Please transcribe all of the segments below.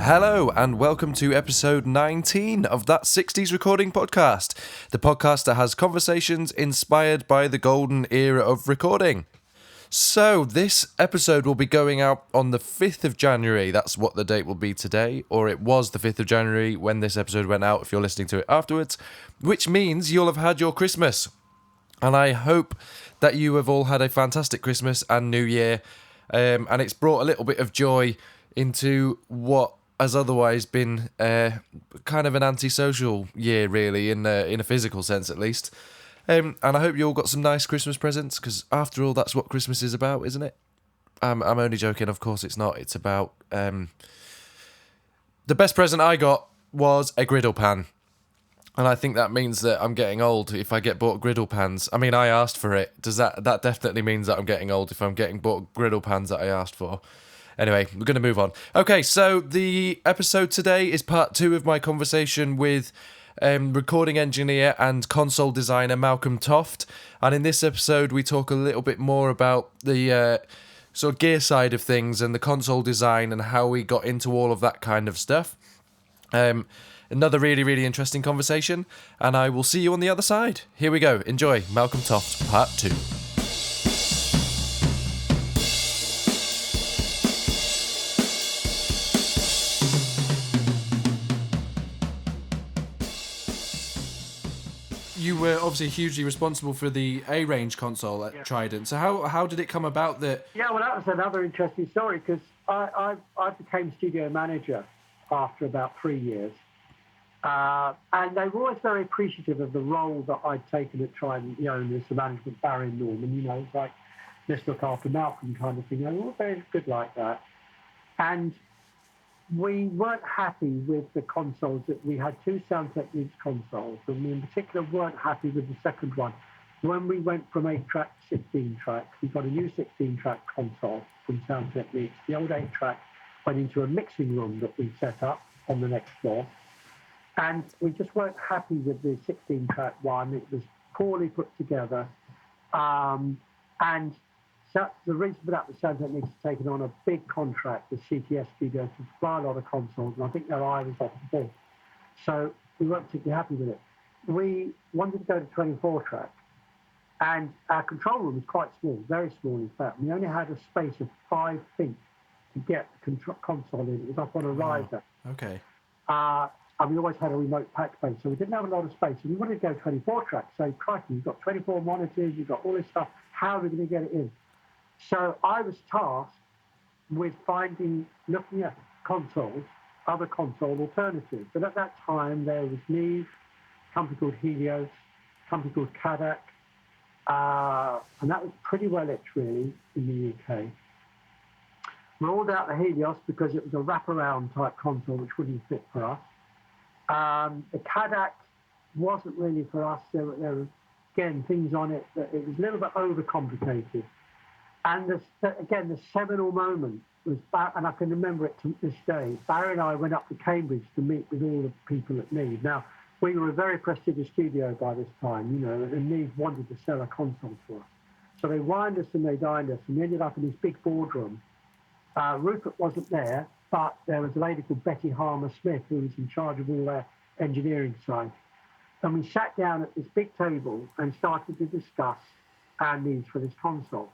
Hello and welcome to episode 19 of That 60s Recording Podcast, the podcast that has conversations inspired by the golden era of recording. So this episode will be going out on the 5th of January, that's what the date will be today, or it was the 5th of January when this episode went out if you're listening to it afterwards, which means you'll have had your Christmas. And I hope that you have all had a fantastic Christmas and New Year, and it's brought a little bit of joy into what has otherwise been kind of an antisocial year, really, in a physical sense at least. And I hope you all got some nice Christmas presents, because after all, that's what Christmas is about, isn't it? I'm only joking, of course it's not. It's about... The best present I got was a griddle pan. And I think that means that I'm getting old if I get bought griddle pans. I mean, I asked for it. Does that definitely means that I'm getting old if I'm getting bought griddle pans that I asked for? Anyway, we're going to move on. Okay, so the episode today is part 2 of my conversation with recording engineer and console designer Malcolm Toft. And in this episode, we talk a little bit more about the sort of gear side of things and the console design and how we got into all of that kind of stuff. Another really, really interesting conversation, and I will see you on the other side. Here we go. Enjoy Malcolm Toft Part 2. You were obviously hugely responsible for the A-range console at Trident. So how did it come about that... Yeah, well, that was another interesting story, because I became studio manager after about 3 years. And they were always very appreciative of the role that I'd taken at Trident, you know, as the management, Barry and Norman, you know, it's like, let's look after Malcolm kind of thing. They were all very good like that. And we weren't happy with the consoles. That we had 2 Sound Techniques consoles, and we in particular weren't happy with the second one. When we went from 8-track to 16-track, we got a new 16-track console from Sound Techniques. The old 8-track went into a mixing room that we set up on the next floor. And we just weren't happy with the 16-track one. It was poorly put together. And so the reason for that was Sound Techniques had taken on a big contract with CTS Studio to supply a lot of consoles, and I think their eye was off the ball. So we weren't particularly happy with it. We wanted to go to 24-track, and our control room was quite small, very small in fact. We only had a space of 5 feet to get the console in. It was up on a riser. Okay. And we always had a remote pack base, so we didn't have a lot of space. And we wanted to go 24-track. So, crikey, you've got 24 monitors, you've got all this stuff. How are we going to get it in? So I was tasked with looking at consoles, other console alternatives. But at that time, there was Neve, a company called Helios, a company called Kadak, and that was pretty well it, really, in the UK. We ruled out the Helios because it was a wraparound type console, which wouldn't fit for us. The Kadak wasn't really for us. There were, again, things on it that it was a little bit overcomplicated. And the seminal moment was, and I can remember it to this day, Barry and I went up to Cambridge to meet with all the people at Neve. Now, we were a very prestigious studio by this time, you know, and Neve wanted to sell a console to us. So they wined us and they dined us, and we ended up in this big boardroom. Rupert wasn't there, but there was a lady called Betty Harmer-Smith who was in charge of all their engineering side. And we sat down at this big table and started to discuss our needs for this console.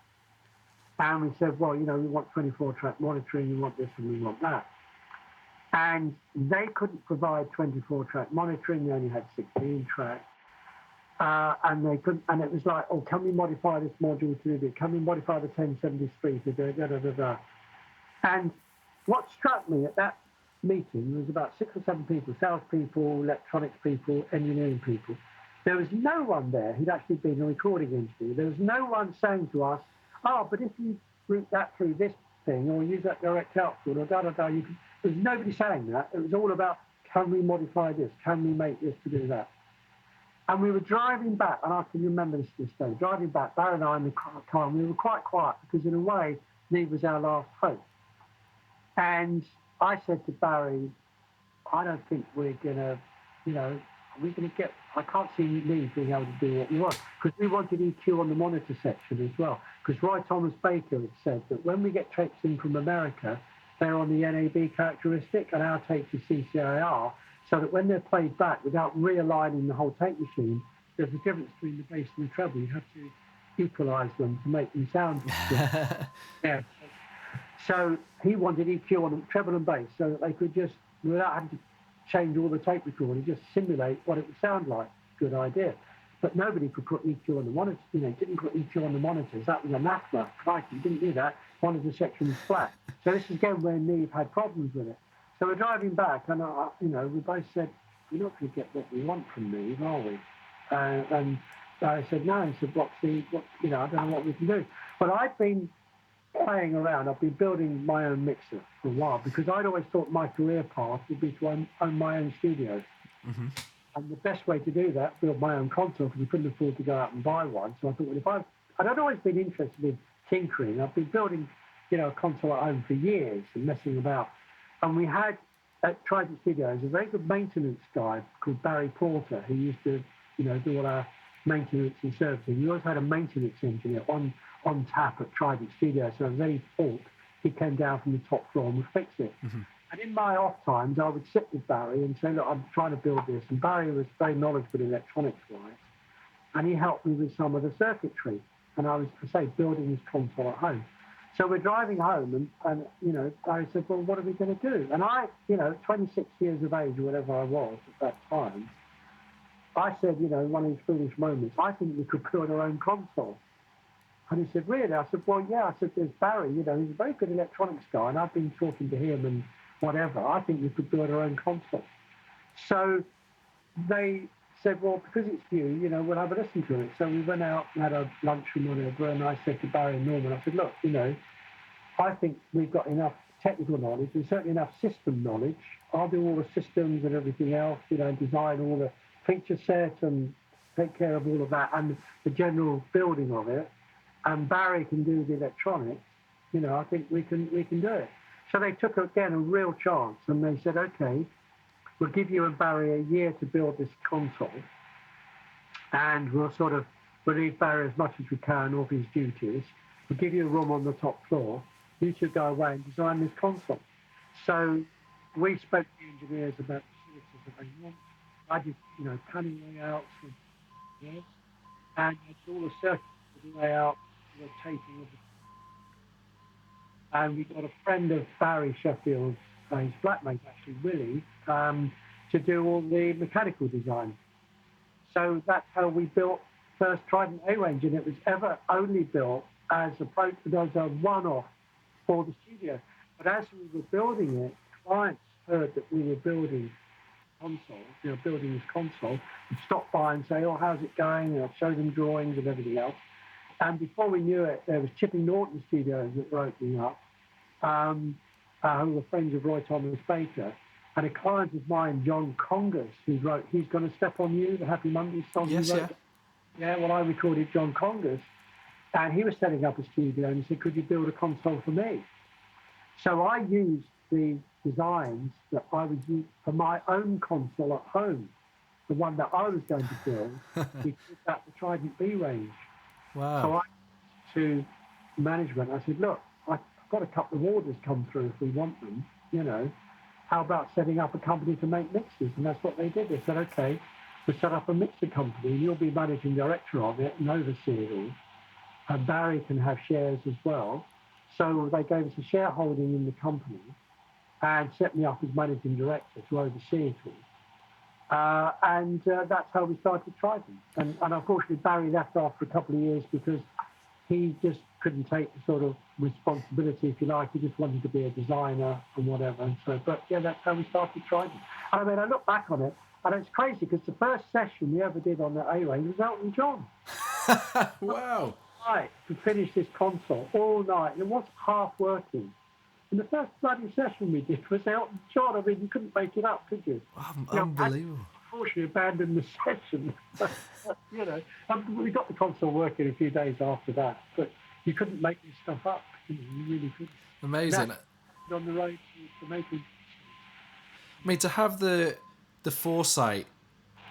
And we said, well, you know, we want 24-track monitoring, we want this and we want that. And they couldn't provide 24-track monitoring, they only had 16-track. And they couldn't, and it was like, oh, can we modify this module to do it? Can we modify the 1073 to do it? Da, da, da, da. And what struck me at that meeting was about 6 or 7 people, salespeople, electronics people, engineering people. There was no one there who'd actually been a recording engineer. There was no one saying to us, oh, but if you route that through this thing or use that direct output or da-da-da, there was nobody saying that. It was all about, can we modify this? Can we make this to do that? And we were driving back, and I can remember this to this day, driving back, Barry and I in the car, and we were quite quiet because in a way, Neve was our last hope. And I said to Barry, I don't think we're going to, you know, I can't see Neve being able to do what we want. Because we wanted EQ on the monitor section as well. Because Roy Thomas Baker had said that when we get tapes in from America, they're on the NAB characteristic, and our tapes are CCIR, so that when they're played back without realigning the whole tape machine, there's a difference between the bass and the treble. You have to equalise them to make them sound good. Yeah. So he wanted EQ on the treble and bass so that they could just, without having to change all the tape recording, just simulate what it would sound like. Good idea. But nobody could put EQ on the monitors. Didn't put EQ on the monitors. That was anathema. Crikey, you didn't do that. Monitor section was flat. So this is again where Neve had problems with it. So we're driving back, and we both said, we're not going to get what we want from Neve, are we? And I said, no. He said, I don't know what we can do. But I've been playing around. I've been building my own mixer for a while because I'd always thought my career path would be to own my own studio. Mm-hmm. And the best way to do that, build my own console, because we couldn't afford to go out and buy one. So I thought, I'd always been interested in tinkering. I've been building, a console at home for years and messing about. And we had at Trident Studio a very good maintenance guy called Barry Porter, who used to, do all our maintenance and servicing. We always had a maintenance engineer on tap at Trident Studio. So if there was any fault, he came down from the top floor and would fix it. Mm-hmm. And in my off times, I would sit with Barry and say, look, I'm trying to build this. And Barry was very knowledgeable electronics-wise. And he helped me with some of the circuitry. And I was, building his console at home. So we're driving home and Barry said, well, what are we going to do? And I, 26 years of age or whatever I was at that time, I said, in one of these foolish moments, I think we could build our own console. And he said, really? I said, well, yeah. I said, there's Barry, he's a very good electronics guy, and I've been talking to him and whatever. I think we could build our own console. So they said, well, because it's you, we'll have a listen to it. So we went out and had a lunch and whatever, and I said to Barry and Norman, I said, look, I think we've got enough technical knowledge and certainly enough system knowledge. I'll do all the systems and everything else, design all the feature set and take care of all of that and the general building of it. And Barry can do the electronics. I think we can do it. So they took, again, a real chance, and they said, OK, we'll give you and Barry a year to build this console, and we'll relieve Barry as much as we can of his duties. We'll give you a room on the top floor. You should go away and design this console. So we spoke to the engineers about the facilities that they want. I did, planning layouts and yes, and I did all the circuit layout, the taping of the. And we got a friend of Barry, Sheffield, his flatmate actually, Willie, to do all the mechanical design. So that's how we built first Trident A-Range, and it was ever only built as a one-off for the studio. But as we were building it, clients heard that we were building building this console, and stop by and say, oh, how's it going? And I'd show them drawings and everything else. And before we knew it, there was Chipping Norton Studios that were opening up, who were friends of Roy Thomas Baker. And a client of mine, John Congus, who wrote He's Gonna Step on You, the Happy Mondays song. Yes, yeah. Yeah, well, I recorded John Congus. And he was setting up a studio and he said, could you build a console for me? So I used the designs that I would use for my own console at home, the one that I was going to build. We called that the Trident B range. Wow. So I to management, I said, look, I've got a couple of orders come through if we want them, how about setting up a company to make mixers? And that's what they did. They said, okay, we'll set up a mixer company and you'll be managing director of it and oversee it all. And Barry can have shares as well. So they gave us a shareholding in the company and set me up as managing director to oversee it all. And that's how we started Trident. And unfortunately, Barry left after a couple of years because he just couldn't take the sort of responsibility, if you like. He just wanted to be a designer and whatever. And so, but yeah, that's how we started Trident. And I mean, I look back on it, and it's crazy because the first session we ever did on the A-Range was Elton John. Wow. Right, to finish this console all night. And it wasn't half working. And the first bloody session we did was Elton John. I mean, you couldn't make it up, could you? Unbelievable. I unfortunately abandoned the session. We got the console working a few days after that, but you couldn't make this stuff up. You really couldn't. Amazing. On the road to making. I mean, to have the foresight,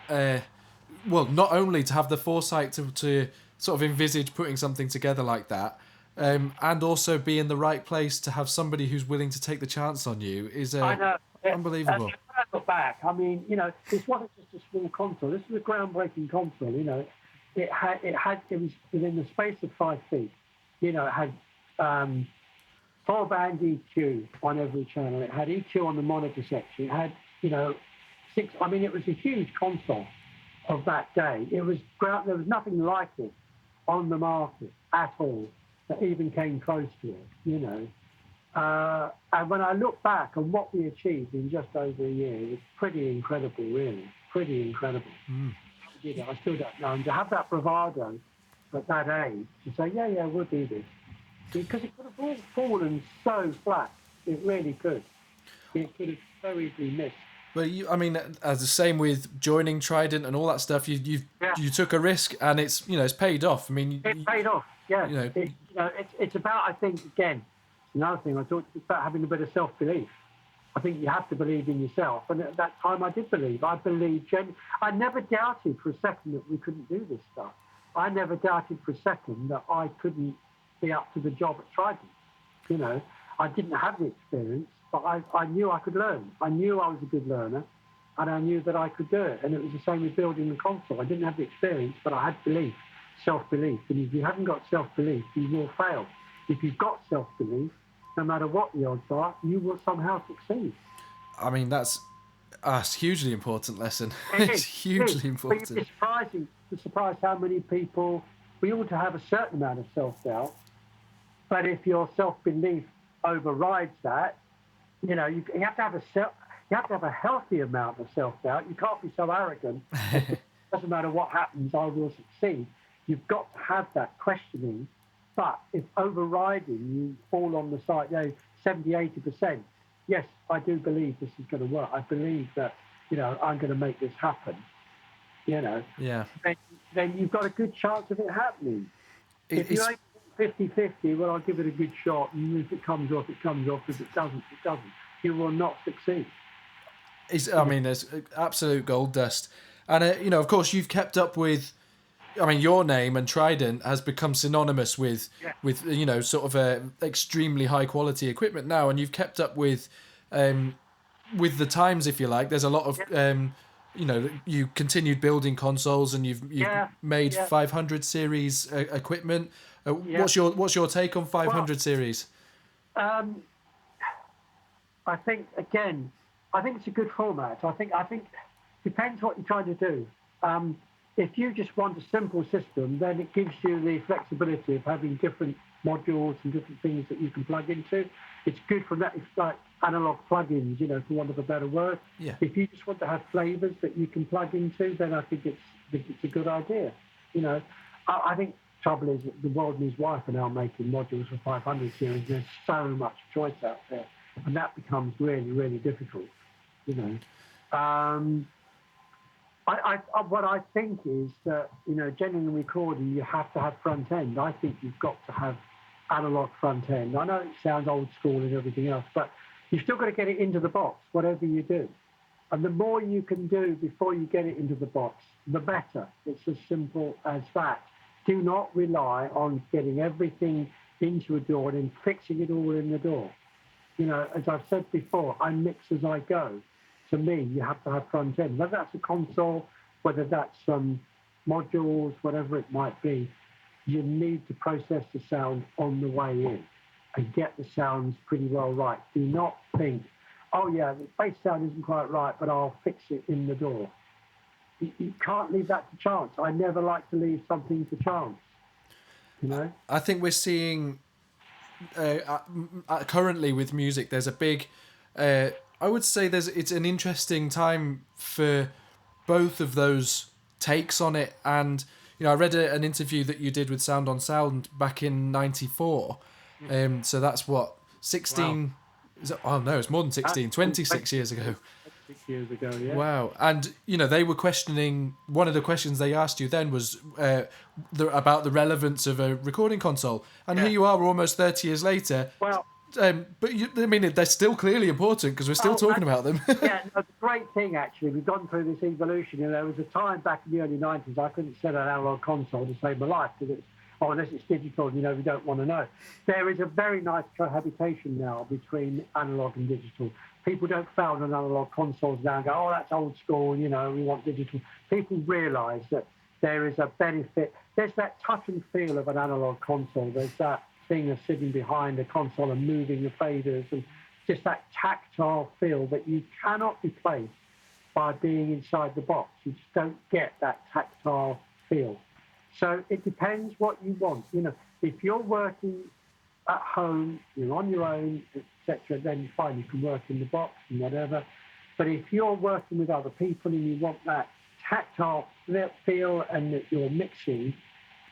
not only to have the foresight to sort of envisage putting something together like that, and also be in the right place to have somebody who's willing to take the chance on you is I know. unbelievable. When I look back, I mean, this wasn't just a small console. This was a groundbreaking console. It was within the space of 5 feet. It had 4-band EQ on every channel. It had EQ on the monitor section. It had, 6. I mean, it was a huge console of that day. There was nothing like it on the market at all that even came close to it. And when I look back on what we achieved in just over a year, it was pretty incredible, really. Pretty incredible. I still don't know. And to have that bravado at that age, to say, yeah, we'll do this. Because it could have all fallen so flat. It really could. It could have so easily missed. But as the same with joining Trident and all that stuff, you took a risk and it's paid off. It paid off. Yeah. It's about, I think, again, another thing I talked about, having a bit of self-belief. I think you have to believe in yourself. And at that time, I did believe. I believed. I never doubted for a second that we couldn't do this stuff. I never doubted for a second that I couldn't be up to the job at Trident. I didn't have the experience, but I knew I could learn. I knew I was a good learner, and I knew that I could do it. And it was the same with building the console. I didn't have the experience, but I had belief, self-belief. And if you haven't got self-belief, you will fail. If you've got self-belief, no matter what the odds are, you will somehow succeed. That's a hugely important lesson. It's hugely important. But you're surprised how many people, we ought to have a certain amount of self-doubt, but if your self-belief overrides that, you have to have a healthy amount of self-doubt. You can't be so arrogant. It doesn't matter what happens, I will succeed. You've got to have that questioning. But if overriding, you fall on the side, 70, 80%, yes, I do believe this is going to work. I believe that, I'm going to make this happen, Yeah. Then you've got a good chance of it happening. If you ain't 50-50, well, I'll give it a good shot, and if it comes off, it comes off. If it doesn't, it doesn't. You will not succeed. There's absolute gold dust. And, of course, you've kept up with, your name and Trident has become synonymous with sort of extremely high quality equipment now, and you've kept up with the times, if you like. There's a lot of, you continued building consoles, and you've made 500 series equipment. What's your take on 500 series? I think it's a good format. I think depends what you're trying to do. If you just want a simple system, then it gives you the flexibility of having different modules and different things that you can plug into. It's good for that. It's like analog plugins, for want of a better word. Yeah. If you just want to have flavors that you can plug into, then I think it's a good idea. I think trouble is that the world and his wife are now making modules for 500 series. There's so much choice out there, and that becomes really, really difficult. What I think is that, genuine recording, you have to have front end. I think you've got to have analog front end. I know it sounds old school and everything else, but you've still got to get it into the box, whatever you do. And the more you can do before you get it into the box, the better. It's as simple as that. Do not rely on getting everything into a door and then fixing it all in the door. As I've said before, I mix as I go. To me, you have to have front end, whether that's a console, whether that's some modules, whatever it might be. You need to process the sound on the way in and get the sounds pretty well right. Do not think, the bass sound isn't quite right, but I'll fix it in the door. You can't leave that to chance. I never like to leave something to chance. I think we're seeing currently with music, there's a big... I would say it's an interesting time for both of those takes on it. And, I read an interview that you did with Sound on Sound back in 94. So that's what, 16... Wow. It's more than 16, 26 years ago. 6 years ago, yeah. Wow. And, they were questioning... One of the questions they asked you then was about the relevance of a recording console. And here you are almost 30 years later... Well... but they're still clearly important because we're still talking about them. The great thing, actually, we've gone through this evolution. There was a time back in the early 90s I couldn't set an analog console to save my life because oh, unless it's digital, we don't want to know. There is a very nice cohabitation now between analog and digital. People don't found on analog consoles now and go, oh, that's old school, we want digital. People realise that there is a benefit. There's that touch and feel of an analog console. There's that thing of sitting behind the console and moving the faders and just that tactile feel that you cannot replace by being inside the box. You just don't get that tactile feel. So it depends what you want. If you're working at home, you're on your own, etc., then fine, you can work in the box and whatever. But if you're working with other people and you want that tactile feel and that you're mixing,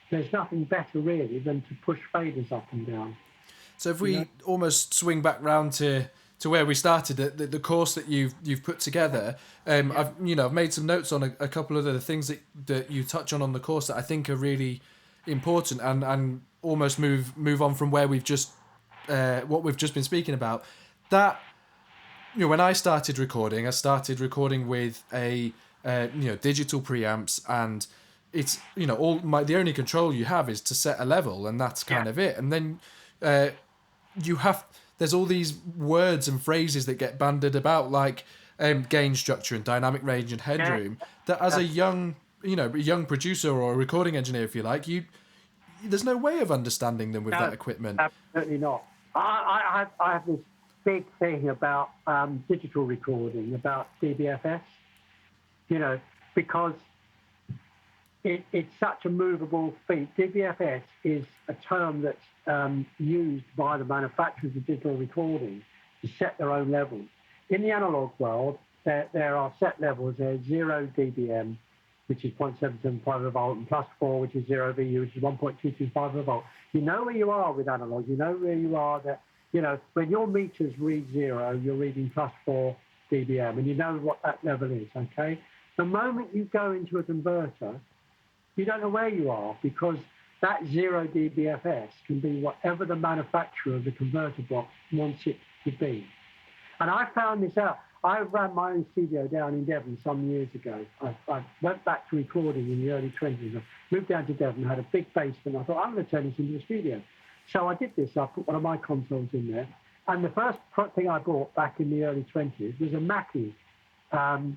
there's nothing better really than to push faders up and down. So if we almost swing back round to where we started, the course that you've put together, I've made some notes on a couple of the things that you touch on the course that I think are really important and almost move on from where we've just what we've just been speaking about. That when I started recording with a digital preamps, and it's the only control you have is to set a level, and that's kind of it. And then there's all these words and phrases that get bandied about, like gain structure and dynamic range and headroom, that as a young producer or a recording engineer, if you like, there's no way of understanding them with that equipment. Absolutely not. I have this big thing about digital recording, about DBFS, because it's such a movable feat. DBFS is a term that's used by the manufacturers of digital recording to set their own levels. In the analog world, there are set levels. There's 0 dBm, which is 0.775 volt, and +4, which is 0 VU, which is 1.225 volt. You know where you are with analog. You know where you are that, when your meters read 0, you're reading +4 dBm, and you know what that level is, okay? The moment you go into a converter, you don't know where you are, because that 0 dBFS can be whatever the manufacturer of the converter box wants it to be. And I found this out. I ran my own studio down in Devon some years ago. I went back to recording in the early 20s. I moved down to Devon, had a big basement. I thought, I'm going to turn this into a studio. So I did this. I put one of my consoles in there. And the first thing I bought back in the early 20s was a Mackie. What's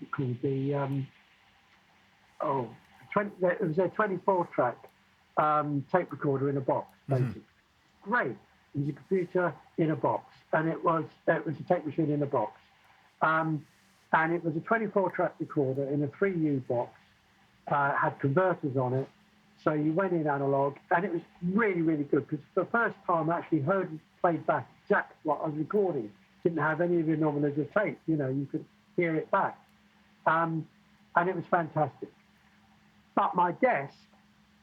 it called? It was a 24-track tape recorder in a box, basically. Mm-hmm. Great. It was a computer in a box, and it was a tape machine in a box. And it was a 24-track recorder in a 3U box, had converters on it. So you went in analog, and it was really, really good, because for the first time I actually heard it played back exactly what I was recording. Didn't have any of the anomalies of tape, you could hear it back. And it was fantastic. But my desk,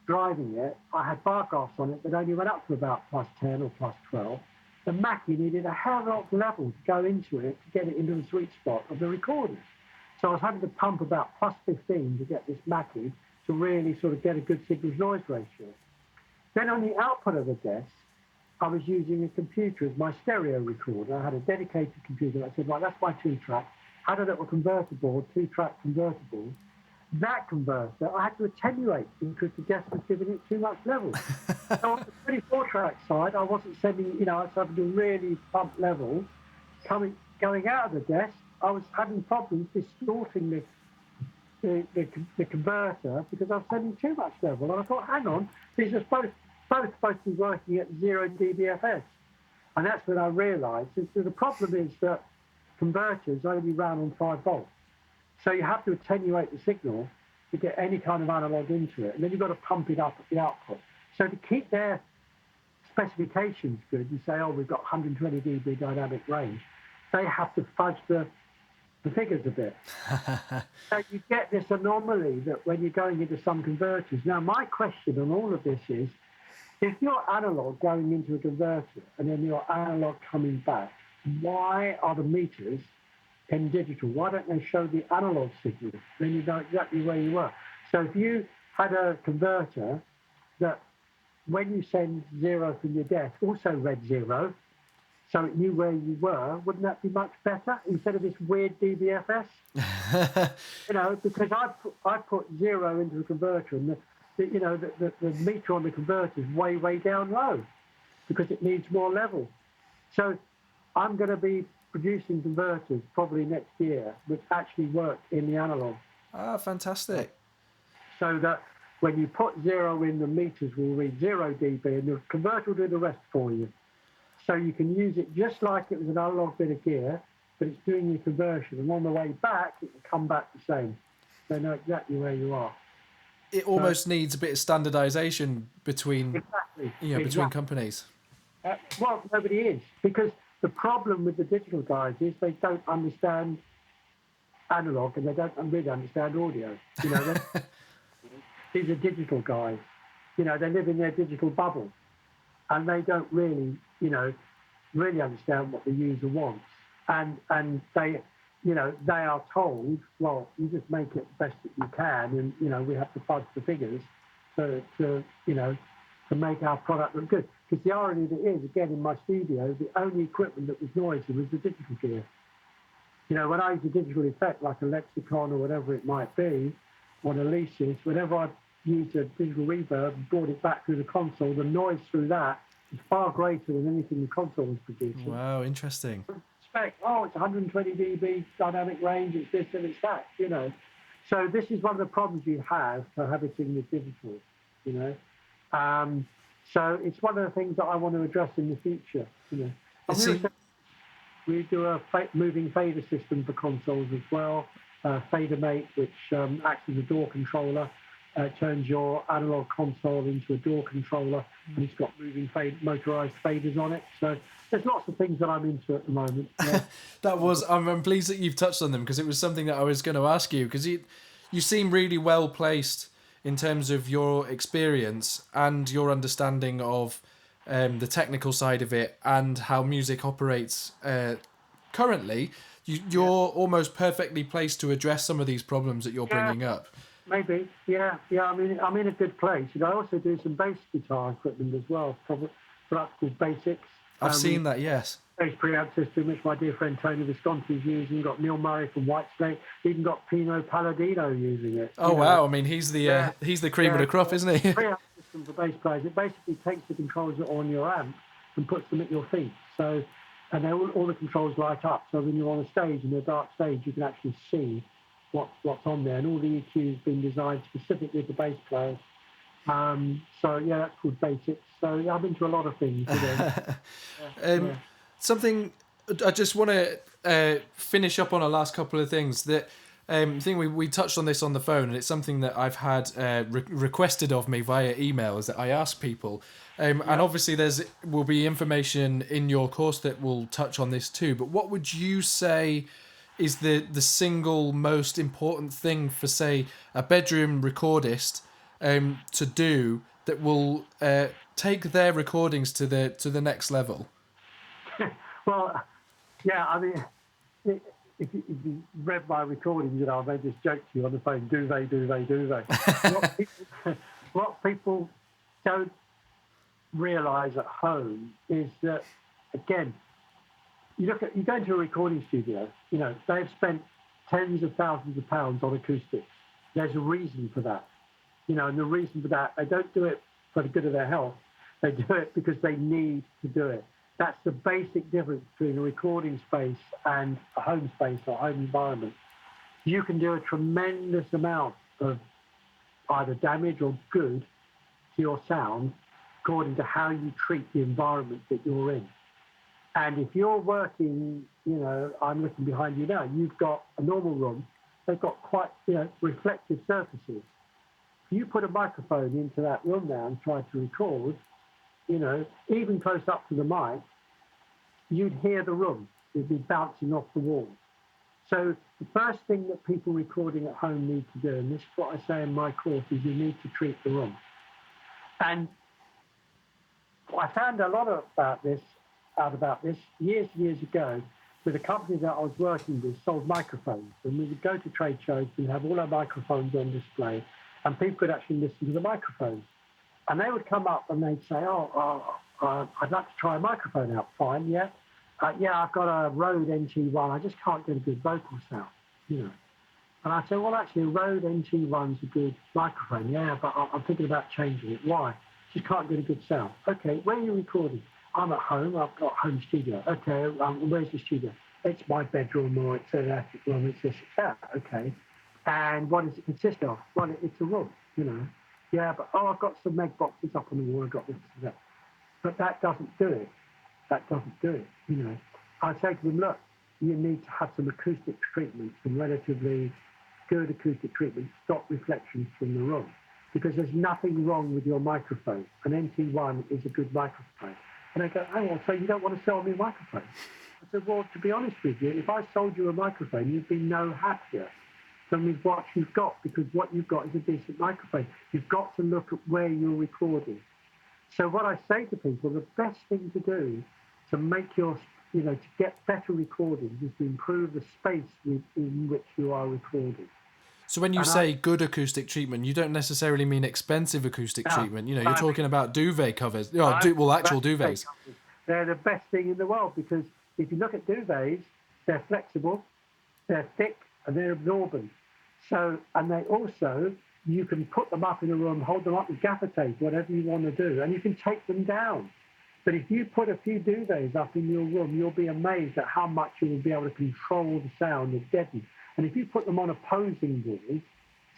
driving it, I had bar graphs on it that only went up to about +10 or +12. The Mackie needed a hell of a lot of level to go into it to get it into the sweet spot of the recorders. So I was having to pump about +15 to get this Mackie to really sort of get a good signal-to-noise ratio. Then on the output of the desk, I was using a computer as my stereo recorder. I had a dedicated computer. I said, right, that's my 2-track. Had a little converter board, 2-track converter board. That converter, I had to attenuate because the desk was giving it too much level. So on the 24-track side, I wasn't sending, I was having to really pump levels. Going out of the desk, I was having problems distorting the converter because I was sending too much level. And I thought, hang on, these are both supposed to be working at 0 dBFS. And that's when I realised the problem is that converters only run on 5 volts. So you have to attenuate the signal to get any kind of analog into it. And then you've got to pump it up at the output. So to keep their specifications good, you say, oh, we've got 120 dB dynamic range. They have to fudge the figures a bit. So you get this anomaly that when you're going into some converters. Now, my question on all of this is, if you're analog going into a converter and then you're analog coming back, why are the meters in digital? Why don't they show the analog signal? Then you know exactly where you were. So if you had a converter that when you send 0 from your desk also read 0, so it knew where you were, wouldn't that be much better instead of this weird DBFS? Because I put 0 into a converter and the meter on the converter is way down low because it needs more level. So I'm going to be producing converters probably next year which actually work in the analog. Ah, fantastic. So that when you put 0 in, the meters will read 0 dB and the converter will do the rest for you. So you can use it just like it was an analog bit of gear, but it's doing your conversion. And on the way back, it will come back the same. They know exactly where you are. It almost needs a bit of standardization between, between companies. Well, nobody is, because the problem with the digital guys is they don't understand analog and they don't really understand audio. These are digital guys. They live in their digital bubble, and they don't really, really understand what the user wants. And they, they are told, well, you just make it the best that you can, and we have to fudge the figures to make our product look good. Because the irony of it is, again, in my studio, the only equipment that was noisy was the digital gear. When I use a digital effect like a Lexicon or whatever it might be, or an Alesis, whenever I used a digital reverb and brought it back through the console, the noise through that is far greater than anything the console was producing. Wow, interesting. It's 120 dB dynamic range, it's this and it's that, So this is one of the problems you have cohabiting with digital, So it's one of the things that I want to address in the future, We do a moving fader system for consoles as well, Fader Mate, which acts as a door controller. Turns your analog console into a door controller, and it's got moving motorized faders on it. So there's lots of things that I'm into at the moment. Yeah. I'm pleased that you've touched on them, because it was something that I was going to ask you, because you seem really well placed in terms of your experience and your understanding of the technical side of it and how music operates currently. You're almost perfectly placed to address some of these problems that you're bringing up. Maybe, yeah. I mean, I'm in a good place. I also do some bass guitar equipment as well, products called Basics. I've seen that, yes. Bass preamp system, which my dear friend Tony Visconti is using. Got Neil Murray from Whitesnake. Even got Pino Palladino using it. Oh wow! I mean, he's the cream of the crop, isn't he? Preamp system for bass players. It basically takes the controls that are on your amp and puts them at your feet. So, and all the controls light up. So when you're on a stage, in a dark stage, you can actually see what's on there, and all the EQ's been designed specifically for bass players. So yeah, that's called Basics. So yeah, I'm into a lot of things. Something I just want to finish up on a last couple of things. That thing we touched on this on the phone, and it's something that I've had requested of me via email, is that I ask people. And obviously will be information in your course that will touch on this too. But what would you say is the single most important thing for, say, a bedroom recordist to do that will take their recordings to the next level? Well, yeah, I mean, if you read my recordings, I may just joke to you on the phone, do they? What people don't realise at home is that, again, you go into a recording studio, they've spent tens of thousands of pounds on acoustics. There's a reason for that. And the reason for that, they don't do it for the good of their health. They do it because they need to do it. That's the basic difference between a recording space and a home space or home environment. You can do a tremendous amount of either damage or good to your sound according to how you treat the environment that you're in. And if you're working, I'm looking behind you now, you've got a normal room, they've got quite, reflective surfaces. If you put a microphone into that room now and try to record, even close up to the mic, you'd hear the room. It'd be bouncing off the walls. So the first thing that people recording at home need to do, and this is what I say in my course, is you need to treat the room. And I found a lot about this years ago with a company that I was working with, sold microphones. And we would go to trade shows and have all our microphones on display, and people could actually listen to the microphones. And they would come up and they'd say, I'd like to try a microphone out. Fine, yeah. I've got a Rode NT1. I just can't get a good vocal sound, And I said, well, actually, a Rode NT1's a good microphone. Yeah, but I'm thinking about changing it. Why? Just can't get a good sound. Okay, where are you recording? I'm at home. I've got home studio. Okay, where's the studio? It's my bedroom, or it's an attic room. It's this. Yeah, okay. And what does it consist of? Well, it's a room, you know. Yeah, but, I've got some meg boxes up on the wall. I've got this and that. But that doesn't do it. That doesn't do it, you know. I say to them, look, you need to have some acoustic treatment, some relatively good acoustic treatment, stop reflections from the room. Because there's nothing wrong with your microphone. An NT1 is a good microphone. And they go, oh, well, so you don't want to sell me a microphone? I said, well, to be honest with you, if I sold you a microphone, you'd be no happier than with what you've got, because what you've got is a decent microphone. You've got to look at where you're recording. So what I say to people, the best thing to do to make to get better recordings is to improve the space in which you are recording. So when you say good acoustic treatment, you don't necessarily mean expensive acoustic treatment. You know, you're talking about duvet covers. Actual duvets. They're the best thing in the world, because if you look at duvets, they're flexible, they're thick, and they're absorbent. So, and they also, you can put them up in a room, hold them up with gaffer tape, whatever you want to do, and you can take them down. But if you put a few duvets up in your room, you'll be amazed at how much you will be able to control the sound and deaden. And if you put them on opposing walls,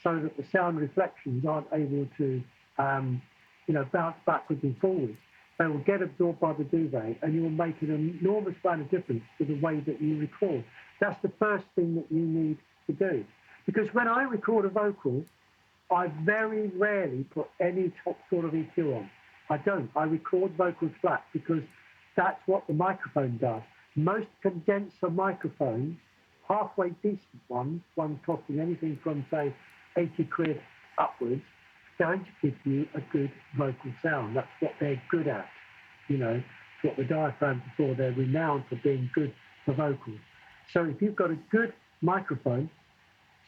so that the sound reflections aren't able to, bounce backwards and forwards, they will get absorbed by the duvet, and you will make an enormous amount of difference to the way that you record. That's the first thing that you need to do. Because when I record a vocal, I very rarely put any top sort of EQ on. I don't. I record vocals flat, because that's what the microphone does. Most condenser microphones, halfway decent ones costing anything from, say, 80 quid upwards, going to give you a good vocal sound. That's what they're good at. You know, it's what the diaphragms are for. They're renowned for being good for vocals. So if you've got a good microphone,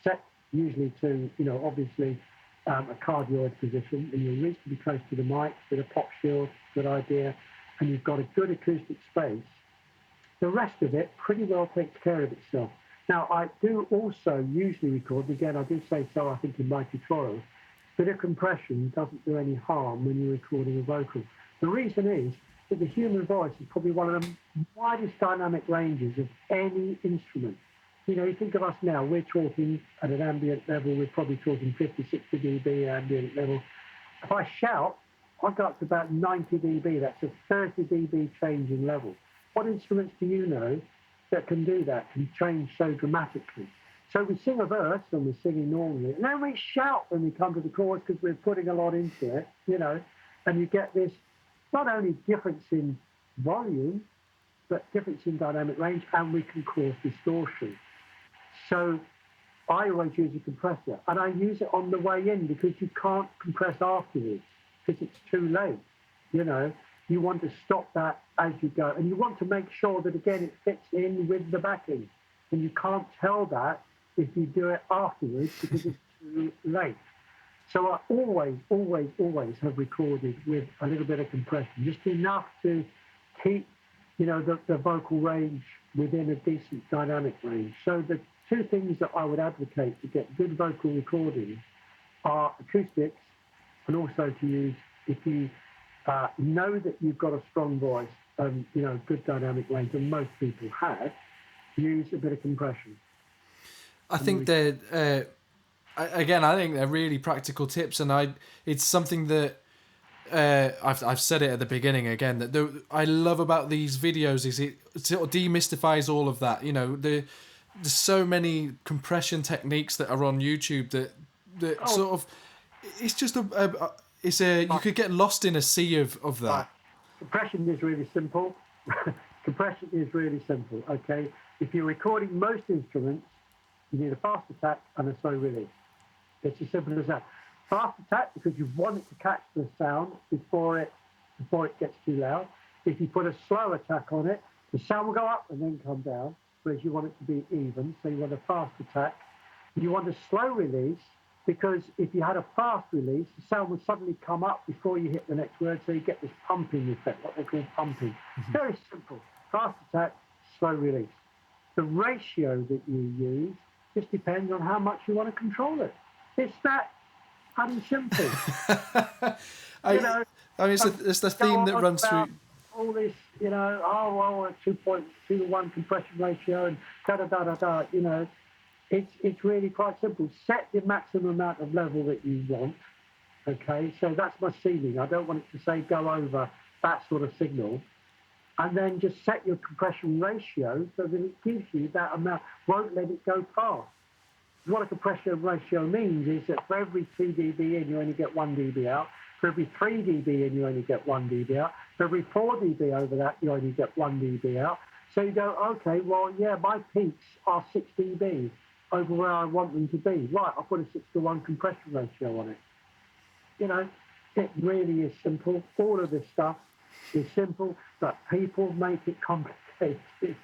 set usually to, obviously a cardioid position, and you're reasonably close to the mic with a pop shield, good idea, and you've got a good acoustic space, the rest of it pretty well takes care of itself. Now, I do also usually record, again, I do say so, I think, in my tutorials, bit of compression doesn't do any harm when you're recording a vocal. The reason is that the human voice is probably one of the widest dynamic ranges of any instrument. You know, you think of us now, we're talking at an ambient level, we're probably talking 50, 60 dB ambient level. If I shout, I go up to about 90 dB. That's a 30 dB change in level. What instruments do you know that can do that, can change so dramatically? So we sing a verse, and we're singing normally, and then we shout when we come to the chorus, because we're putting a lot into it, and you get this not only difference in volume, but difference in dynamic range, and we can cause distortion. So I always use a compressor, and I use it on the way in, because you can't compress afterwards, because it's too late. You want to stop that as you go, and you want to make sure that, again, it fits in with the backing, and you can't tell that if you do it afterwards, because it's too late. So I always, always, always have recorded with a little bit of compression, just enough to keep, the vocal range within a decent dynamic range. So the two things that I would advocate to get good vocal recordings are acoustics, and also to use, if you know that you've got a strong voice and, good dynamic range, and most people have, use a bit of compression. I think they're, I think they're really practical tips, and it's something that I've said it at the beginning again, that I love about these videos is it sort of demystifies all of that. There's so many compression techniques that are on YouTube that sort of, it's just you could get lost in a sea of that. Compression is really simple. Compression is really simple, okay? If you're recording most instruments, you need a fast attack and a slow release. It's as simple as that. Fast attack, because you want it to catch the sound before it gets too loud. If you put a slow attack on it, the sound will go up and then come down, whereas you want it to be even, so you want a fast attack. You want a slow release, because if you had a fast release, the sound would suddenly come up before you hit the next word, so you get this pumping effect, what they call pumping. Mm-hmm. Very simple. Fast attack, slow release. The ratio that you use Just depends on how much you want to control it. It's that bloody simple. I, You know, I mean, it's the theme that runs through. All this, oh, well, a 2.21 compression ratio and da-da-da-da-da, it's really quite simple. Set the maximum amount of level that you want, okay? So that's my ceiling. I don't want it to say go over that sort of signal. And then just set your compression ratio so that it gives you that amount, won't let it go past. What a compression ratio means is that for every 2 dB in, you only get 1 dB out. For every 3 dB in, you only get 1 dB out. For every 4 dB over that, you only get 1 dB out. So you go, okay, well, yeah, my peaks are 6 dB over where I want them to be. Right, I'll put a 6-to-1 compression ratio on it. It really is simple. All of this stuff is simple, but people make it complicated.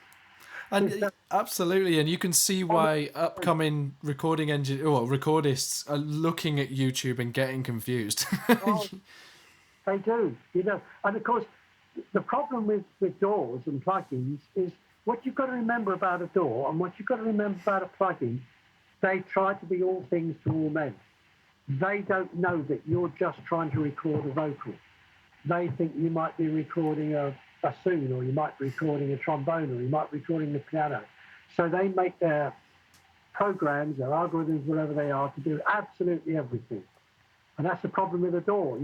And absolutely, and you can see why upcoming recordists are looking at YouTube and getting confused. They do, And of course, the problem with doors and plugins is what you've got to remember about a door and what you've got to remember about a plugin, they try to be all things to all men. They don't know that you're just trying to record a vocal. They think you might be recording a bassoon, or you might be recording a trombone, or you might be recording the piano. So they make their programs, their algorithms, whatever they are, to do absolutely everything. And that's the problem with a door.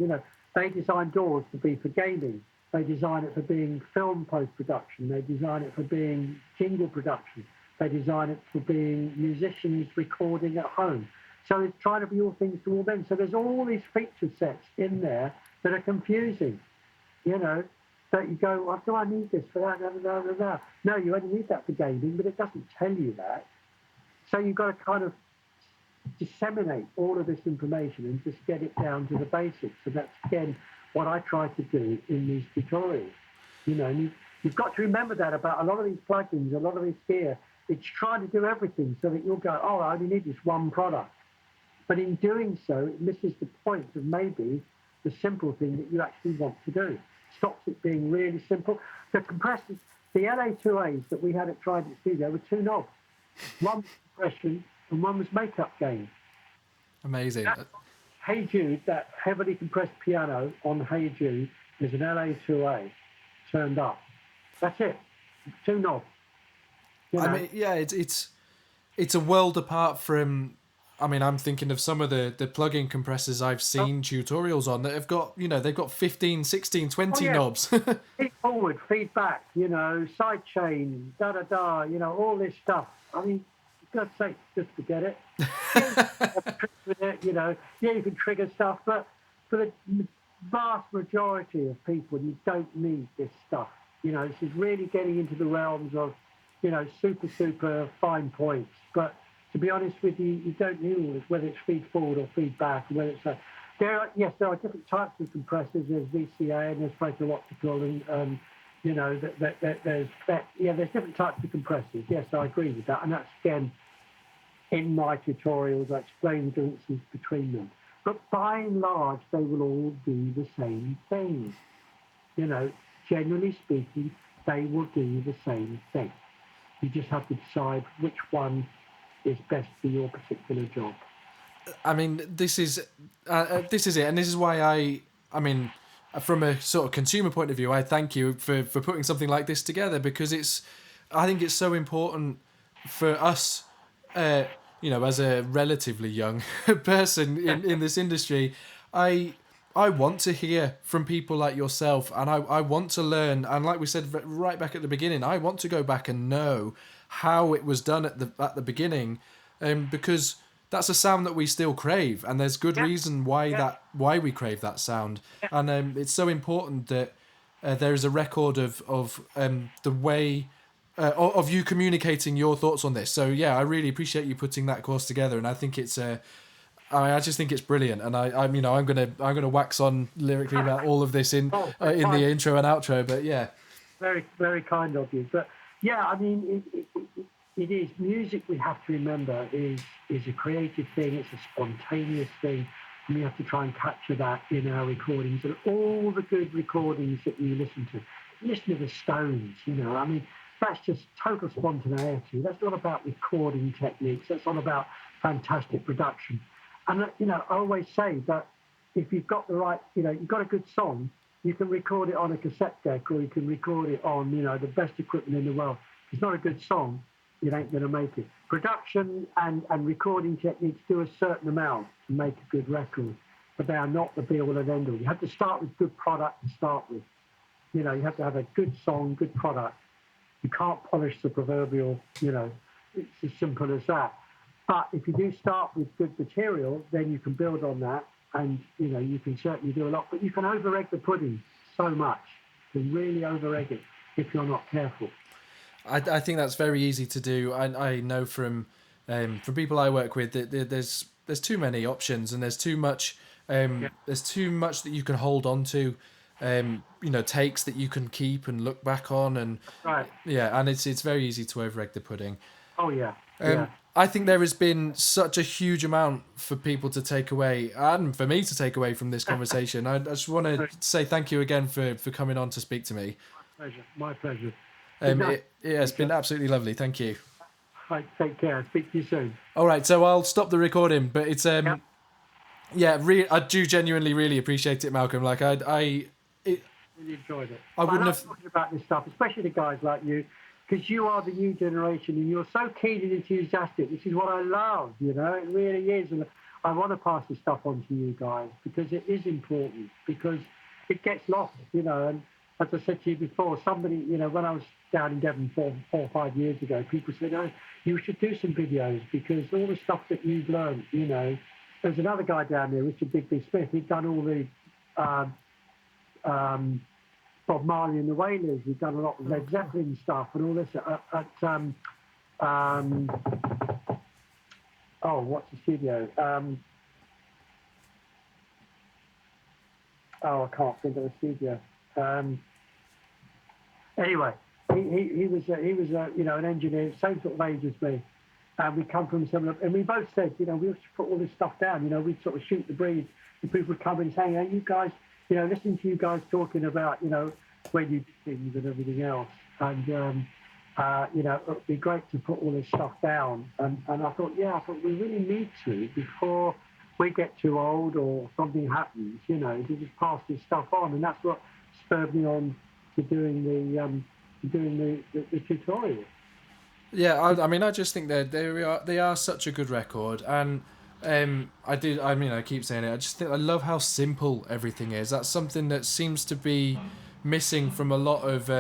They design doors to be for gaming. They design it for being film post-production. They design it for being jingle production. They design it for being musicians recording at home. So it's trying to be all things to all men. So there's all these feature sets in there that are confusing, that you go, oh, do I need this for that? No, you only need that for gaming, but it doesn't tell you that. So you've got to kind of disseminate all of this information and just get it down to the basics. And that's, again, what I try to do in these tutorials. And you've got to remember that about a lot of these plugins, a lot of this gear. It's trying to do everything so that you'll go, oh, I only need this one product. But in doing so, it misses the point of maybe the simple thing that you actually want to do. Stops it being really simple. The compressors, the LA2As that we had at Trident Studio were 2 knobs. One was compression and one was makeup gain. Amazing. Hey Jude, that heavily compressed piano on Hey Jude is an LA2A turned up. That's it. 2 knobs. I mean, yeah, it's a world apart from. I mean, I'm thinking of some of the plug-in compressors I've seen tutorials on that have got, they've got 15, 16, 20 knobs. Feed forward, feedback, side chain, da-da-da, all this stuff. I mean, for God's sake, just forget it. You can trigger stuff, but for the vast majority of people, you don't need this stuff. This is really getting into the realms of, super fine points. But to be honest with you, you don't need all this, whether it's feed forward or feedback, or whether it's there are different types of compressors. There's VCA and there's photo-optical, and there's different types of compressors. Yes, I agree with that, and that's again in my tutorials. I explain the differences between them. But by and large, they will all do the same thing. Generally speaking, they will do the same thing. You just have to decide which one is best for your particular job. I mean, this is it, and this is why I mean, from a sort of consumer point of view, I thank you for putting something like this together, because I think it's so important for us, as a relatively young person in this industry. I want to hear from people like yourself, and I want to learn. And like we said right back at the beginning, I want to go back and know how it was done at the beginning, because that's a sound that we still crave, and there's good reason why we crave that sound. And it's so important that there is a record of the way of you communicating your thoughts on this. So yeah, I really appreciate you putting that course together, and I think it's I just think it's brilliant, and I'm gonna wax on lyrically about all of this in the intro and outro. But yeah, very, very kind of you. But yeah, I mean, it is music. We have to remember is a creative thing. It's a spontaneous thing, and we have to try and capture that in our recordings. And all the good recordings that you listen to the Stones. I mean, that's just total spontaneity. That's not about recording techniques. That's not about fantastic production. And I always say that if you've got the right, you've got a good song, you can record it on a cassette deck, or you can record it on, the best equipment in the world. If it's not a good song, it ain't going to make it. Production and recording techniques do a certain amount to make a good record, but they are not the be-all and end-all. You have to start with good product to start with. You have to have a good song, good product. You can't polish the proverbial, it's as simple as that. But if you do start with good material, then you can build on that, and, you can certainly do a lot. But you can over-egg the pudding so much. You can really over-egg it if you're not careful. I think that's very easy to do. I know from people I work with that there's too many options, and there's too much that you can hold on to. Takes that you can keep and look back on, and right. And it's very easy to over-egg the pudding. Oh yeah. I think there has been such a huge amount for people to take away, and for me to take away from this conversation. I just want to say thank you again for coming on to speak to me. My pleasure. It's been absolutely lovely. Thank you. Right, take care. Speak to you soon. All right, so I'll stop the recording, but it's I do genuinely really appreciate it, Malcolm. Like I really enjoyed it. I wouldn't have talking about this stuff, especially the guys like you, because you are the new generation and you're so keen and enthusiastic. This is what I love. It really is, and I want to pass this stuff on to you guys because it is important, because it gets lost. And as I said to you before, somebody, when I was down in Devon 4 or 5 years ago, people said, "Oh, you should do some videos because all the stuff that you've learned." There's another guy down there, Richard Digby Smith. He'd done all the Bob Marley and the Wailers. He'd done a lot of Led Zeppelin stuff and all this what's the studio? I can't think of the studio. Anyway, he was an engineer, same sort of age as me, and we come from similar. And we both said, we should put all this stuff down. We'd sort of shoot the breeze, and people would come in saying, "Hey, you guys, listening to you guys talking about, when you do things and everything else, and it would be great to put all this stuff down." And I thought we really need to before we get too old or something happens, to just pass this stuff on, and that's what spurred me on to doing the tutorial. Yeah, I just think they are such a good record, and I keep saying it. I just think I love how simple everything is. That's something that seems to be missing from a lot of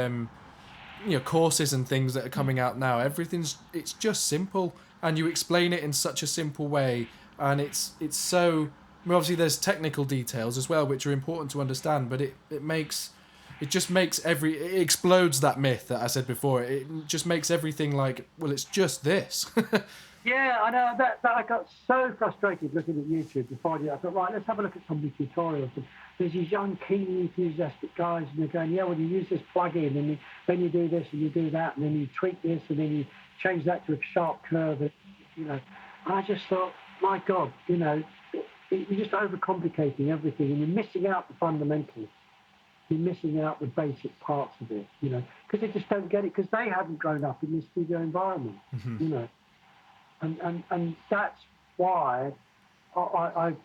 courses and things that are coming out now. It's just simple, and you explain it in such a simple way, and it's so. Obviously, there's technical details as well, which are important to understand, but it explodes that myth that I said before. It just makes everything like, well, it's just this. Yeah, I know. That I got so frustrated looking at YouTube before I thought, right, let's have a look at some of these tutorials. And there's these young, keen, enthusiastic guys, and they're going, yeah, well, you use this plug-in, and then you do this, and you do that, and then you tweak this, and then you change that to a sharp curve. And I just thought, my God, you're just overcomplicating everything, and you're missing out the fundamentals. You're missing out the basic parts of it, because they just don't get it, because they haven't grown up in this studio environment, And that's why I'm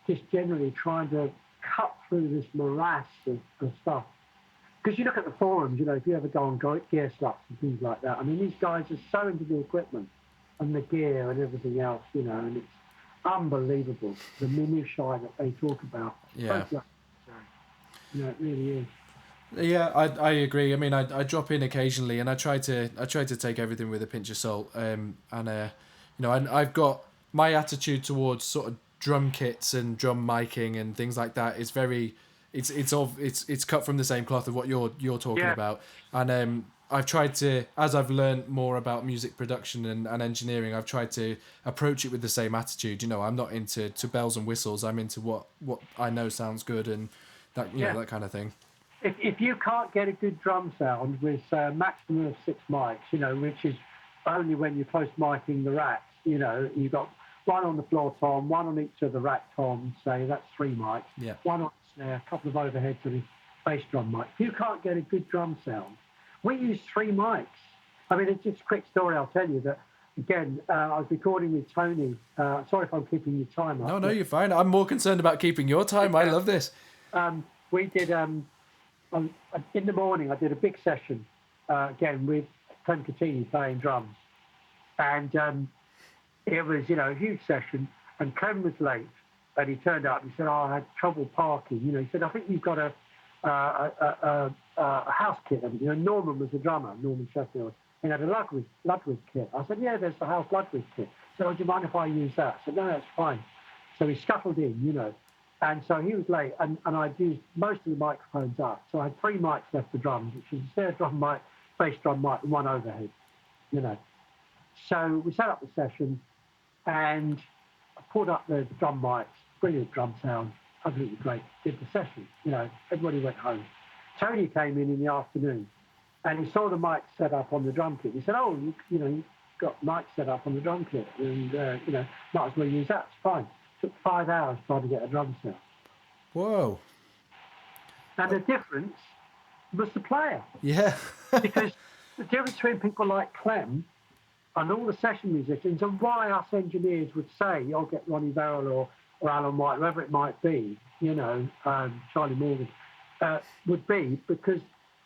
just generally trying to cut through this morass of stuff. Because you look at the forums, if you ever go on Gear Sluts and things like that, these guys are so into the equipment and the gear and everything else, and it's unbelievable, the minutiae that they talk about. Yeah. It really is. Yeah, I agree. I drop in occasionally, and I try to take everything with a pinch of salt. I've got my attitude towards sort of drum kits and drum miking and things like that is very, it's cut from the same cloth of what you're talking about. And I've tried to, as I've learned more about music production and engineering, I've tried to approach it with the same attitude. I'm not into bells and whistles. I'm into what I know sounds good, and that that kind of thing. If you can't get a good drum sound with a maximum of 6 mics, which is only when you're close miking the racks, you've got one on the floor tom, one on each of the rack toms, say that's 3 mics, one on the snare, a couple of overheads and a bass drum mic. If you can't get a good drum sound We used 3 mics. I mean, it's just a quick story I'll tell you that, again, I was recording with Tony. Sorry if I'm keeping your time up. No, you're fine. I'm more concerned about keeping your time. I love this. We did, in the morning, I did a big session, again, with Clem Catini playing drums. And it was, a huge session. And Clem was late. And he turned up. He said, I had trouble parking. He said, I think you've got a house kit. Norman was the drummer, Norman Sheffield. He had a Ludwig kit. I said, yeah, there's the house Ludwig kit. So would you mind if I use that? I said, no, that's fine. So he scuffled in, And so he was late, and I'd used most of the microphones up. So I had 3 mics left for drums, which was a snare drum mic, bass drum mic, and 1 overhead, So we set up the session, and I pulled up the drum mics, brilliant drum sound, absolutely great. Did the session, everybody went home. Tony came in the afternoon, and he saw the mic set up on the drum kit. He said, oh, you've got mic set up on the drum kit, and, might as well use that, it's fine. Took 5 hours trying to get a drum sound. Whoa. And the difference was the player. Yeah. Because the difference between people like Clem and all the session musicians, and why us engineers would say, I'll get Ronnie Verrill or Alan White, whoever it might be, Charlie Morgan, would be because,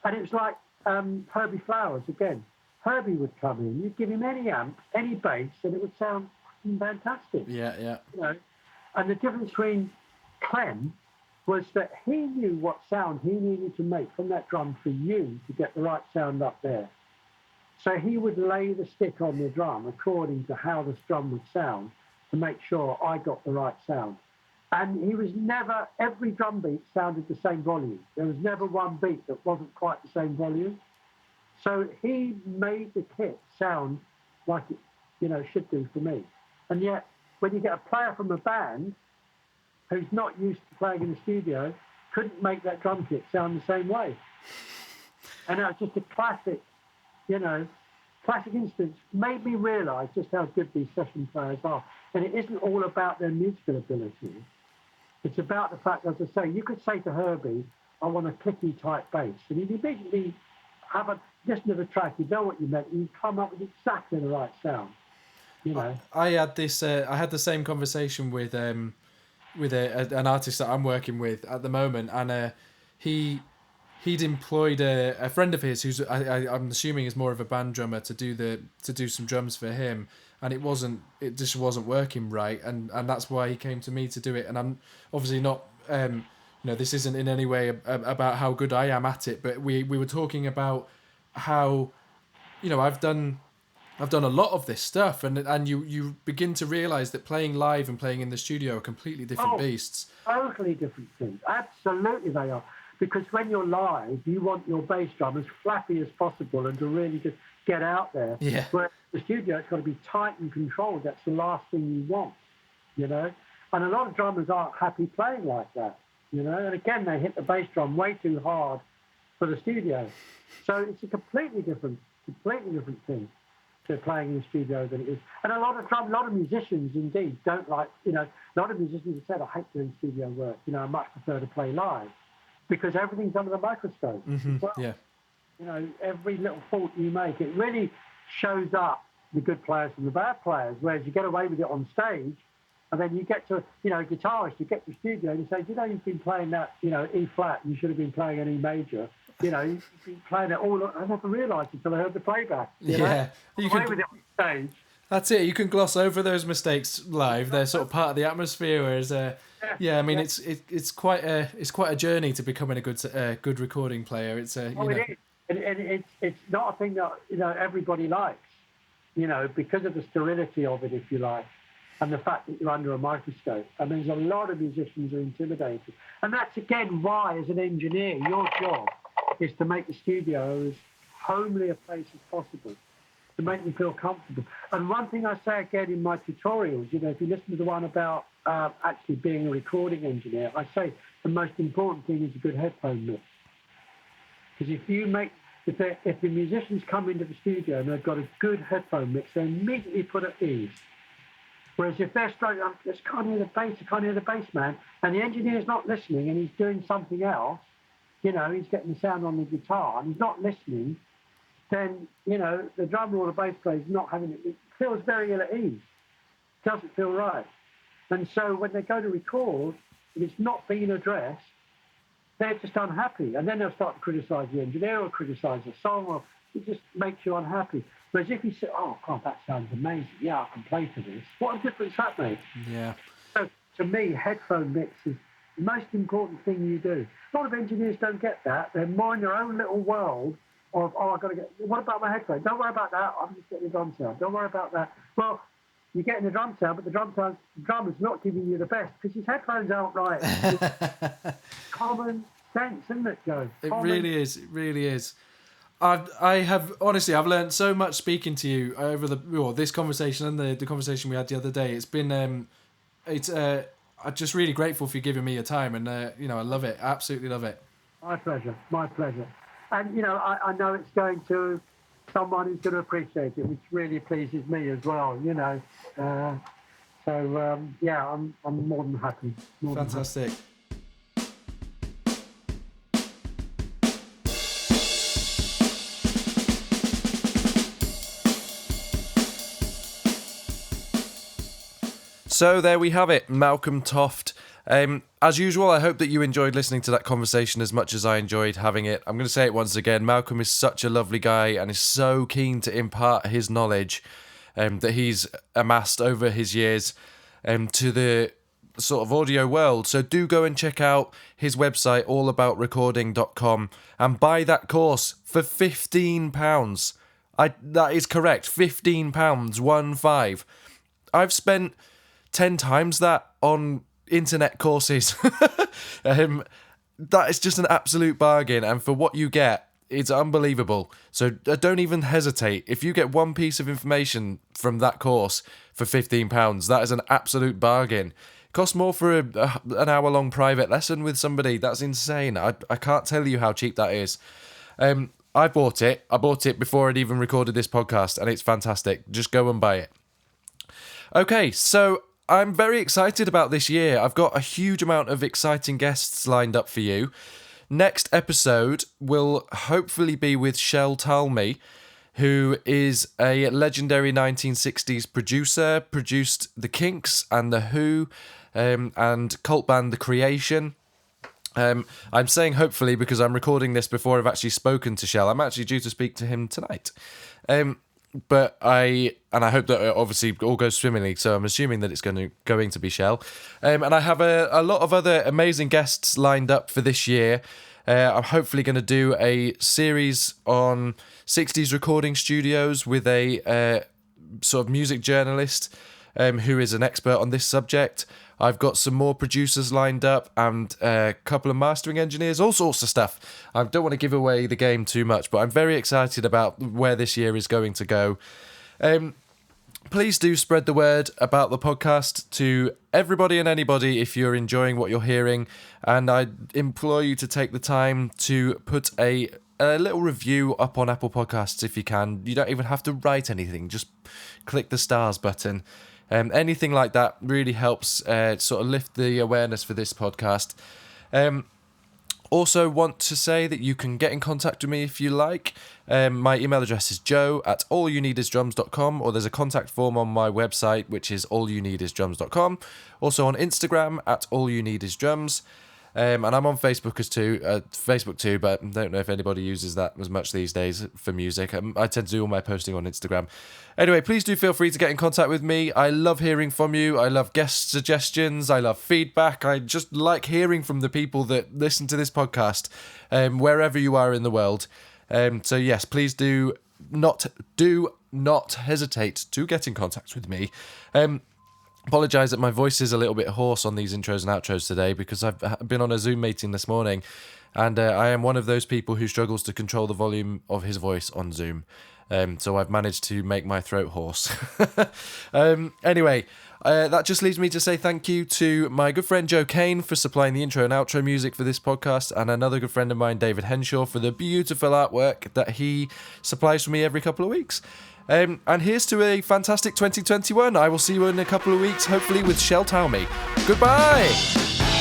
and it was like Herbie Flowers again. Herbie would come in, you'd give him any amp, any bass, and it would sound fantastic. Yeah. And the difference between Clem was that he knew what sound he needed to make from that drum for you to get the right sound up there. So he would lay the stick on the drum according to how the drum would sound to make sure I got the right sound. And he was never, every drum beat sounded the same volume. There was never one beat that wasn't quite the same volume. So he made the kit sound like it, should do for me. And yet, when you get a player from a band who's not used to playing in the studio, couldn't make that drum kit sound the same way. And that was just a classic instance. Made me realise just how good these session players are. And it isn't all about their musical ability. It's about the fact, as I say, you could say to Herbie, I want a clicky type bass. And he'd immediately listen to the track, he'd know what you meant, and he'd come up with exactly the right sound. I had this. I had the same conversation with an artist that I'm working with at the moment, and he'd employed a friend of his who's I'm assuming is more of a band drummer to do some drums for him, and it just wasn't working right, and that's why he came to me to do it. And I'm obviously not. This isn't in any way about how good I am at it, but we were talking about how, I've done a lot of this stuff, and you begin to realise that playing live and playing in the studio are completely different beasts. Totally different things. Absolutely they are. Because when you're live, you want your bass drum as flappy as possible and to really just get out there. Yeah. Whereas the studio, it's got to be tight and controlled. That's the last thing you want, And a lot of drummers aren't happy playing like that, And again, they hit the bass drum way too hard for the studio. So it's a completely different thing to playing in the studio than it is. And a lot of musicians indeed don't like, a lot of musicians have said, I hate doing studio work, I much prefer to play live because everything's under the microscope. Mm-hmm. Well, yeah. Every little fault you make, it really shows up the good players from the bad players, whereas you get away with it on stage, and then you get to, a guitarist, you get to the studio and you say, you've been playing that, E flat, you should have been playing an E major. You've been playing it all. I never realised until I heard the playback. Yeah. You can with it on stage. That's it. You can gloss over those mistakes live. They're sort of part of the atmosphere. Whereas, it's quite a journey to becoming a good recording player. It's it is, and it's not a thing that everybody likes. Because of the sterility of it, if you like, and the fact that you're under a microscope. And there's a lot of musicians who are intimidated, and that's again why, as an engineer, your job is to make the studio as homely a place as possible, to make them feel comfortable. And one thing I say again in my tutorials, if you listen to the one about actually being a recording engineer, I say the most important thing is a good headphone mix. Because if the musicians come into the studio and they've got a good headphone mix, they're immediately put at ease. Whereas if they're struggling, I just can't hear the bass, I can't hear the bass man, and the engineer's not listening and he's doing something else, he's getting the sound on the guitar and he's not listening, then, you know, the drummer or the bass player is not having it. It feels very ill at ease. Doesn't feel right. And so when they go to record and it's not being addressed, they're just unhappy. And then they'll start to criticise the engineer or criticise the song, or it just makes you unhappy. Whereas if you say, oh, God, that sounds amazing. Yeah, I can play to this. What a difference that makes. Yeah. So to me, headphone mix is the most important thing you do. A lot of engineers don't get that. They're more in their own little world of, oh, I've got to get, what about my headphones? Don't worry about that. I'm just getting the drum sound. Don't worry about that. Well, you're getting the drum sound, but the drummer's not giving you the best because his headphones aren't right. It's common sense, isn't it, Joe? It really is. It really is. I have honestly, I've learned so much speaking to you over this conversation and the conversation we had the other day. It's been, I'm just really grateful for you giving me your time, and you know, I love it, absolutely love it. My pleasure, my pleasure. And you know, I know it's going to someone who's going to appreciate it, which really pleases me as well. You know, yeah, I'm more than happy. Fantastic. So there we have it, Malcolm Toft. As usual, I hope that you enjoyed listening to that conversation as much as I enjoyed having it. I'm going to say it once again, Malcolm is such a lovely guy and is so keen to impart his knowledge that he's amassed over his years to the sort of audio world. So do go and check out his website, allaboutrecording.com, and buy that course for £15. That is correct, £15, 15. I've spent 10 times that on internet courses. That is just an absolute bargain, and for what you get, it's unbelievable. So don't even hesitate. If you get one piece of information from that course for £15, that is an absolute bargain. It costs more for an hour-long private lesson with somebody. That's insane. I can't tell you how cheap that is. I bought it. I bought it before I'd even recorded this podcast, and it's fantastic. Just go and buy it. Okay, so I'm very excited about this year. I've got a huge amount of exciting guests lined up for you. Next episode will hopefully be with Shel Talmy, who is a legendary 1960s producer, produced The Kinks and The Who, and cult band The Creation. I'm saying hopefully because I'm recording this before I've actually spoken to Shel. I'm actually due to speak to him tonight. But I hope that it obviously all goes swimmingly, so I'm assuming that it's going to be Shel. And I have a lot of other amazing guests lined up for this year. I'm hopefully going to do a series on 60s recording studios with a sort of music journalist who is an expert on this subject. I've got some more producers lined up and a couple of mastering engineers, all sorts of stuff. I don't want to give away the game too much, but I'm very excited about where this year is going to go. Please do spread the word about the podcast to everybody and anybody if you're enjoying what you're hearing. And I implore you to take the time to put a little review up on Apple Podcasts if you can. You don't even have to write anything. Just click the stars button. Anything like that really helps sort of lift the awareness for this podcast. Also want to say that you can get in contact with me if you like. My email address is joe@allyouneedisdrums.com, or there's a contact form on my website, which is allyouneedisdrums.com. Also on Instagram @allyouneedisdrums. And I'm on Facebook too, but I don't know if anybody uses that as much these days for music. I tend to do all my posting on Instagram. Anyway, please do feel free to get in contact with me. I love hearing from you. I love guest suggestions. I love feedback. I just like hearing from the people that listen to this podcast, wherever you are in the world. So yes, please do not hesitate to get in contact with me. Apologise that my voice is a little bit hoarse on these intros and outros today because I've been on a Zoom meeting this morning, and I am one of those people who struggles to control the volume of his voice on Zoom. So I've managed to make my throat hoarse. Anyway, that just leaves me to say thank you to my good friend Joe Kane for supplying the intro and outro music for this podcast, and another good friend of mine, David Henshaw, for the beautiful artwork that he supplies for me every couple of weeks. And here's to a fantastic 2021. I will see you in a couple of weeks, hopefully with Shel Talmy. Goodbye!